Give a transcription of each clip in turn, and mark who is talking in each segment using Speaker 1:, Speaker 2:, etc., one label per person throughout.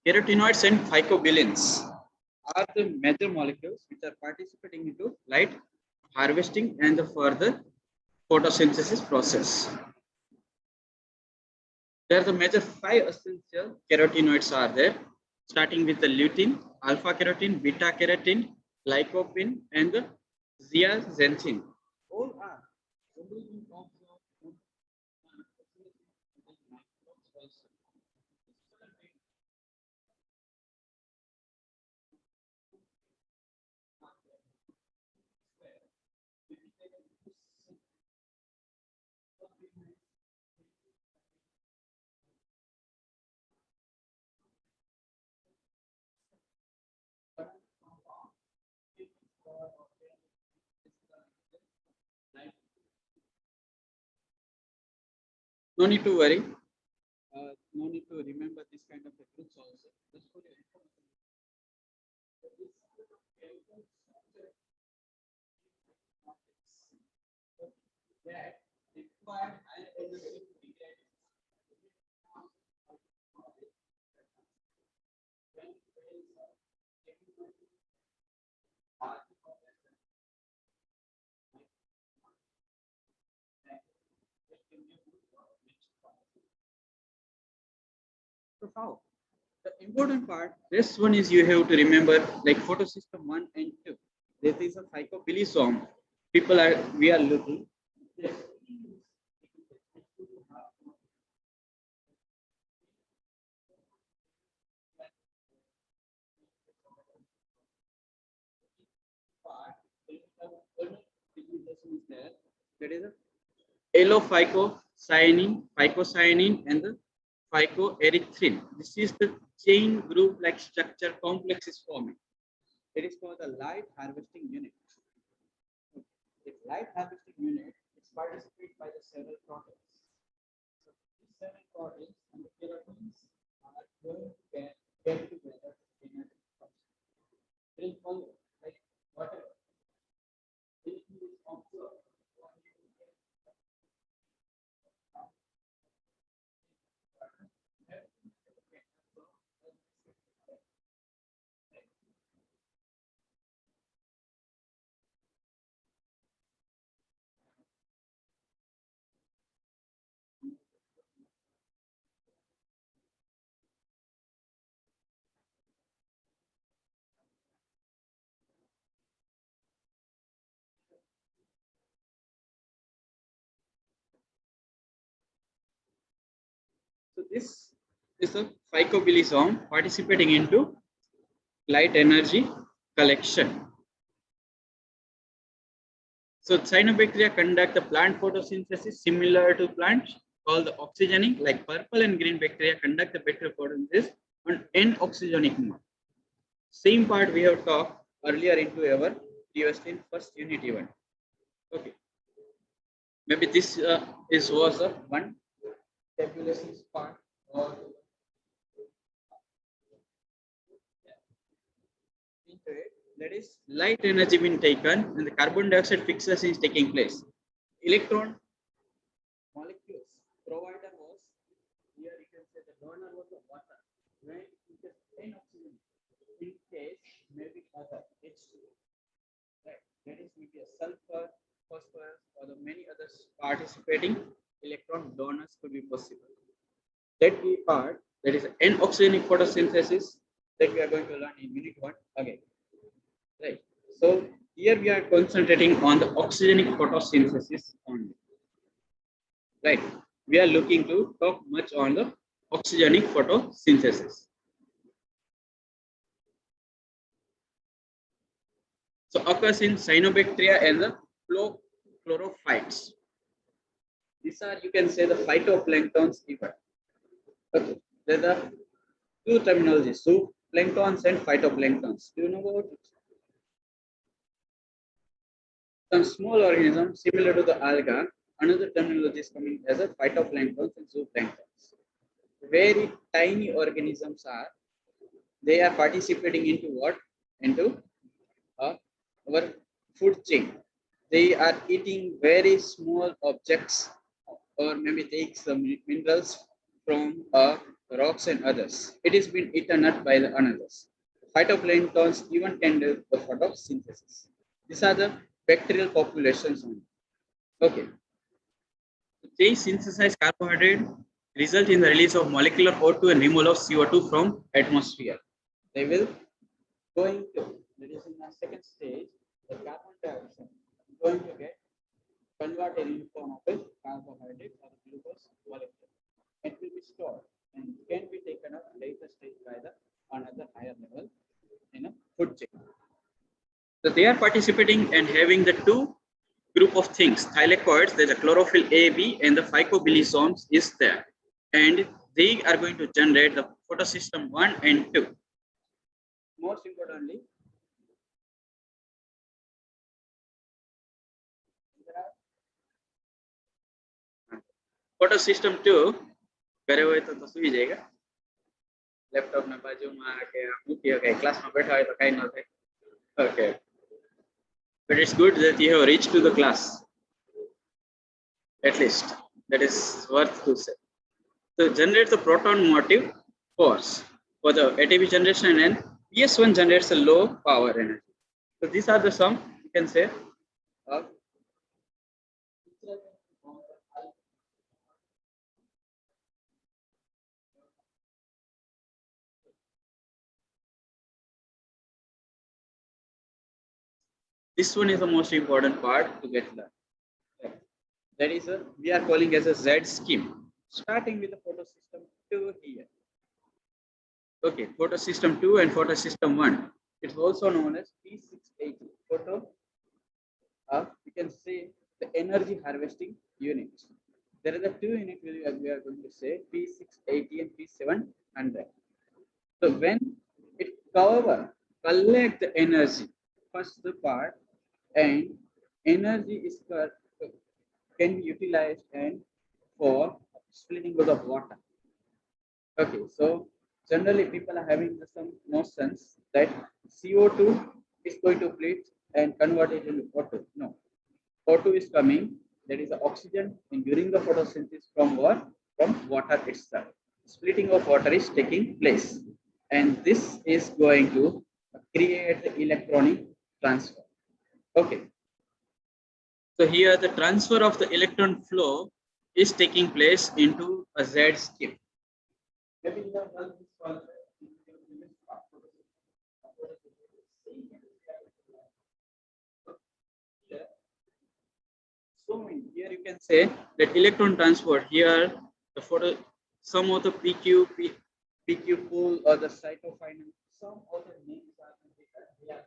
Speaker 1: Carotenoids and phycobilins are the major molecules which are participating into light harvesting and the further photosynthesis process. There are the major 5 essential carotenoids are there, starting with the lutein, alpha carotene, beta carotene, lycopene, and the zeaxanthin. All are no need to worry. No need to remember this kind of groups also. Just for your information. That required higher energy to degrade. So how? The important part, this one is you have to remember like photosystem 1 and 2. This is a phycobilisome. We are looking. That is a yellow phycocyanin, and the phycoerythrin. This is the chain group like structure complex is forming. It is called the light harvesting unit. The light harvesting unit is participated by the several proteins. So these several proteins and the keratins are going to get together in a function. It is called like whatever. Anything is observed. So this is a phycobilisome participating into light energy collection. So cyanobacteria conduct the plant photosynthesis similar to plants called the oxygenic, like purple and green bacteria conduct the bacterial photosynthesis on N-oxygenic mode. Same part we have talked earlier into our previously in first unit event. Okay. Maybe this was a one tabulation part or into it. That is light energy being taken and the carbon dioxide fixation is taking place. Electron molecules provider was here you can say the donor was the water. When it is N oxygen in case maybe other H2. Right. That is maybe a sulfur, phosphorus or the many others participating electron donors could be possible. That be part that is N oxygenic photosynthesis that we are going to learn in unit 1 again. Right. So here we are concentrating on the oxygenic photosynthesis only. Right. We are looking to talk much on the oxygenic photosynthesis. So occurs in cyanobacteria and the chlorophytes. These are you can say the phytoplanktons even. Okay. There are two terminologies, so planktons and phytoplanktons. Do you know about it? Some small organisms similar to the alga, another terminology is coming as a phytoplanktons and zooplanktons. Very tiny organisms are, they are participating into what? Into our food chain. They are eating very small objects or maybe take some minerals from rocks and others. It is been eaten up by the others. Phytoplanktons even can do the photosynthesis. These are the bacterial populations only. Okay. They synthesize carbohydrate result in the release of molecular O2 and removal of CO2 from atmosphere. They will going to, that is in the second stage, the carbon dioxide is going to get converted in form of a carbohydrate or glucose molecule. It will be stored and can be taken up later stage by the another higher level in a food chain. So they are participating and having the two group of things. Thylakoids, there's a chlorophyll A, B, and the phycobilisomes is there. And they are going to generate the photosystem 1 and 2. Most importantly, photosystem 2 करे हुए तो सुई जाएगा laptop में बाजू में आके मूकी हो गए क्लास में बैठा है तो कहीं ना थे okay but it's good that you have reached to the class at least that is worth to say so generate the proton motive force for the ATP generation and PS1 generates a low power energy so these are the some you can say of this one is the most important part to get learned. That is we are calling as a Z scheme. Starting with the photosystem 2 here. Okay, photosystem 2 and photosystem 1. It's also known as P680. You can say the energy harvesting unit. There are the two units we are going to say P680 and P700. So when it collect the energy, first the part and energy is can be utilized and for splitting of the water. Okay, so generally people are having some notions that CO2 is going to split and convert it into O2. No, O2 is coming, that is the oxygen, and during the photosynthesis from what? From water itself. Splitting of water is taking place, and this is going to create the electronic transfer. Okay. So here the transfer of the electron flow is taking place into a Z scheme. Maybe you have done this concept in the previous part. So here you can say that electron transport here the photo some of the PQ pool or the cytopine some of the names are they are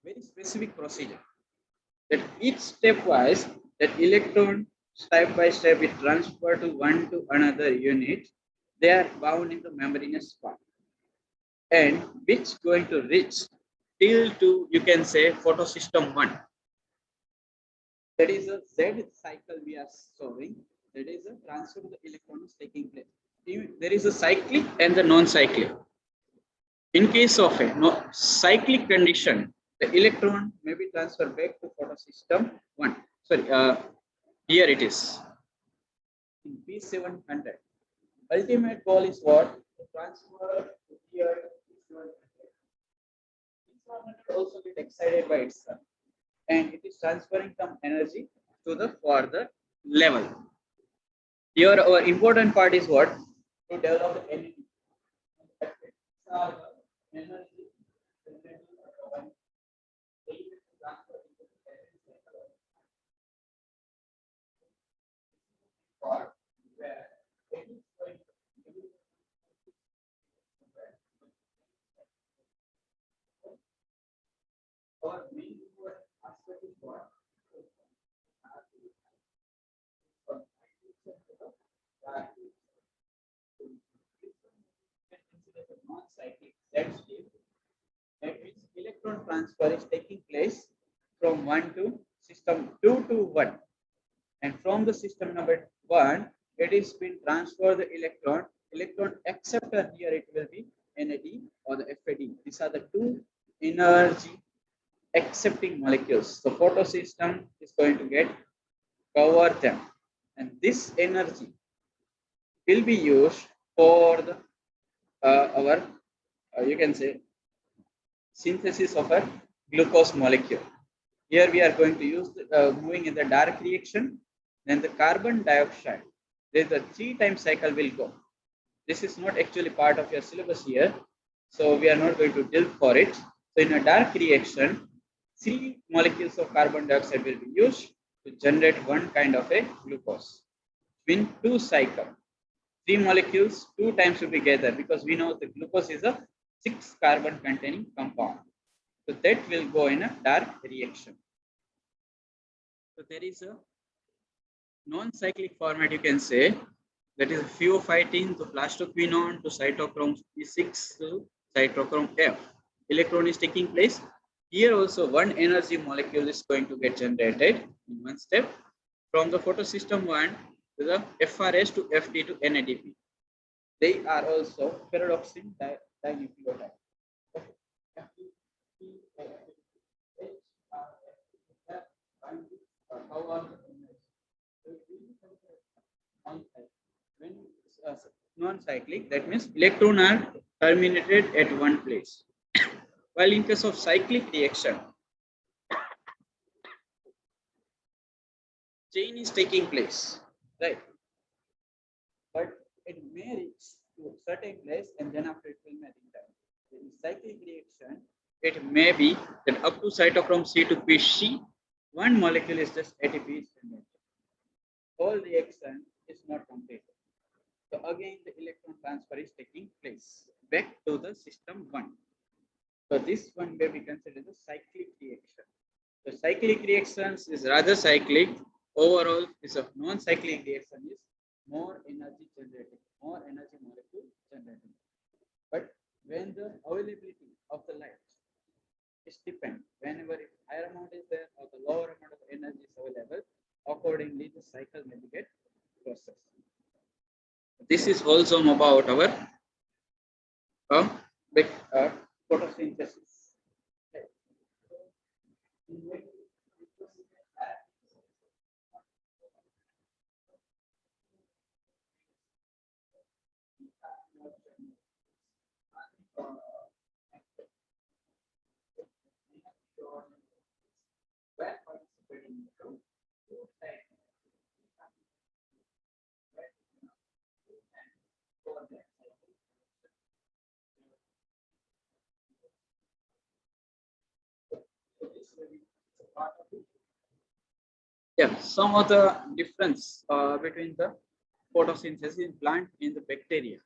Speaker 1: very specific procedure that each stepwise that electron step by step is transferred to one to another unit. They are bound in the membranous part and which going to reach till to you can say photosystem 1. That is a Z cycle we are showing. That is a transfer of the electrons taking place. There is a cyclic and the non-cyclic. In case of a cyclic condition, the electron may be transferred back to photosystem 1. Sorry, here it is. In P700. Ultimate goal is what? To transfer to here P700. P700 also get excited by itself. And it is transferring some energy to the further level. Here our important part is what? To develop the energy. Our main aspect is what? Z state. That means electron transfer is taking place from 1 to system 2 to 1. And from the system number 1, it is been transferred the electron. Electron acceptor here it will be NAD or the FAD. These are the two energy accepting molecules. The photosystem is going to get cover them, and this energy will be used for the our you can say synthesis of a glucose molecule. Here we are going to use moving in the dark reaction. Then the carbon dioxide, there the 3 times cycle will go. This is not actually part of your syllabus here, so we are not going to delve for it. So in a dark reaction, 3 molecules of carbon dioxide will be used to generate one kind of a glucose. In 2 cycle, 3 molecules 2 times will be gathered, because we know the glucose is a 6 carbon containing compound. So that will go in a dark reaction. So there is a non-cyclic format, you can say, that is phenophytene to plastoquinone to cytochrome P6 to cytochrome F. Electron is taking place. Here also one energy molecule is going to get generated in one step from the photosystem 1 to the FRS to FT to NADP. They are also pyridoxine dinucleotide. When non-cyclic, that means electrons are terminated at one place. While in case of cyclic reaction, chain is taking place, right? But it may reach to a certain place and then after it will may return. In cyclic reaction, it may be that up to cytochrome C to PC, one molecule is just ATP is generated. Whole reaction is not completed. So again, the electron transfer is taking place back to the system 1. So this one may be considered a cyclic reaction. The cyclic reactions is rather cyclic. Overall, this of non-cyclic reaction is more energy generating, more energy molecule generating. But when the availability of the light is depend, whenever if higher amount is there or the lower amount of energy is available, accordingly the cycle may get processed. This is also about our photosynthesis. Yeah, some of the difference between the photosynthesis in plant and the bacteria.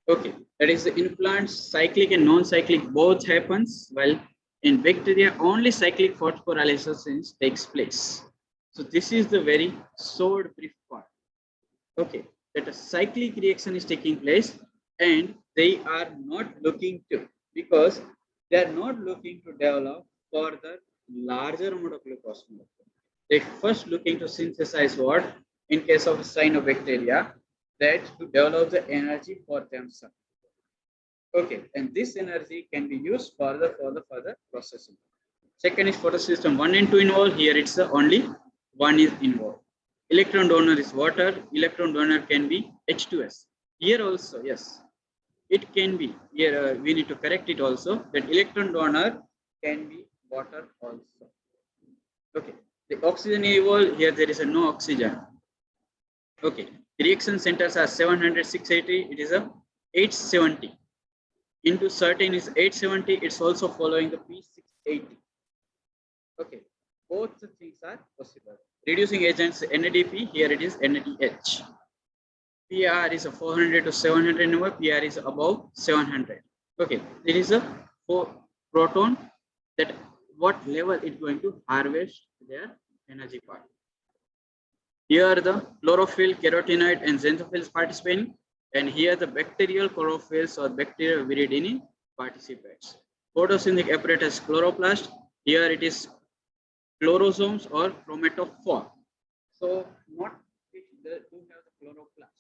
Speaker 1: Okay, that is in plants, cyclic and non-cyclic both happens, while in bacteria only cyclic phosphorylation takes place. So this is the very short brief part. Okay, that a cyclic reaction is taking place and they are not looking to, because they are not looking to develop further larger amount of glucose molecule. They first looking to synthesize what, in case of cyanobacteria, that to develop the energy for themselves. Okay, and this energy can be used for the further processing. Second is photosystem 1 and 2 involved. Here it's only one is involved. Electron donor is water. Electron donor can be H2S. Here also, yes, it can be. Here we need to correct it also, that electron donor can be water also. Okay, the oxygen involved. Here there is a no oxygen. Okay, reaction centers are 700, 680. It is a 870. Into certain is 870. It's also following the P680. Okay, both the things are possible. Reducing agents NADP, here it is NADH. PR is a 400 to 700 number, PR is above 700. Okay, it is a proton that what level it's going to harvest their energy part. Here the chlorophyll, carotenoid and xanthophylls participating, and here the bacterial chlorophylls or bacterial viridini participates. Photosynthetic apparatus chloroplast. Here it is chlorosomes or chromatophore. So not it do have the chloroplast.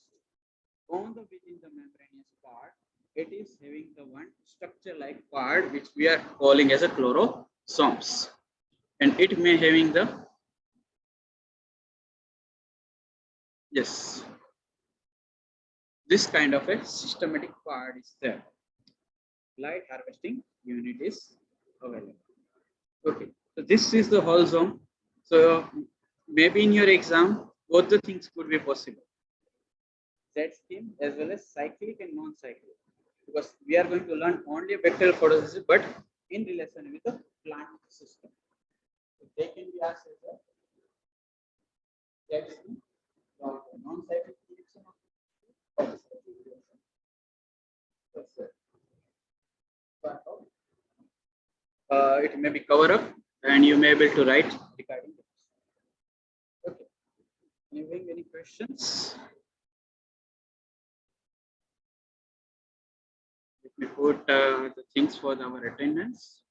Speaker 1: On the within the membranous part, it is having the one structure-like part which we are calling as a chlorosomes, and it may having the this kind of a systematic part is there. Light harvesting unit is available. Okay, so this is the whole zone. So maybe in your exam, both the things could be possible. Z scheme as well as cyclic and non-cyclic, because we are going to learn only bacterial photosynthesis, but in relation with the plant system. So they can be asked as a Z scheme, non-cyclic reaction or cyclic reaction. It may be cover up, and you may be able to write regarding this. Okay. Any questions? Let me put the things for our attendance.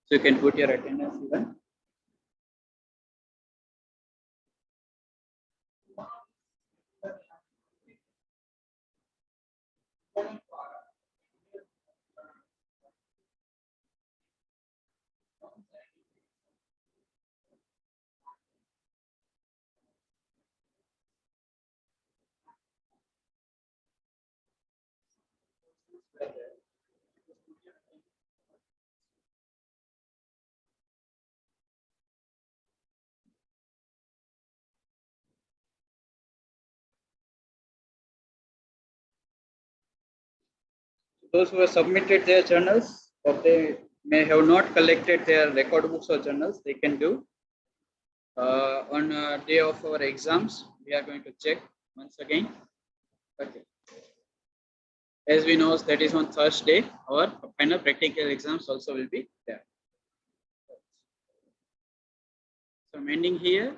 Speaker 1: So you can put your attendance even. Those who have submitted their journals, or they may have not collected their record books or journals, they can do. On a day of our exams, we are going to check once again. Okay. As we know, that is on Thursday, our final practical exams also will be there. So I'm ending here.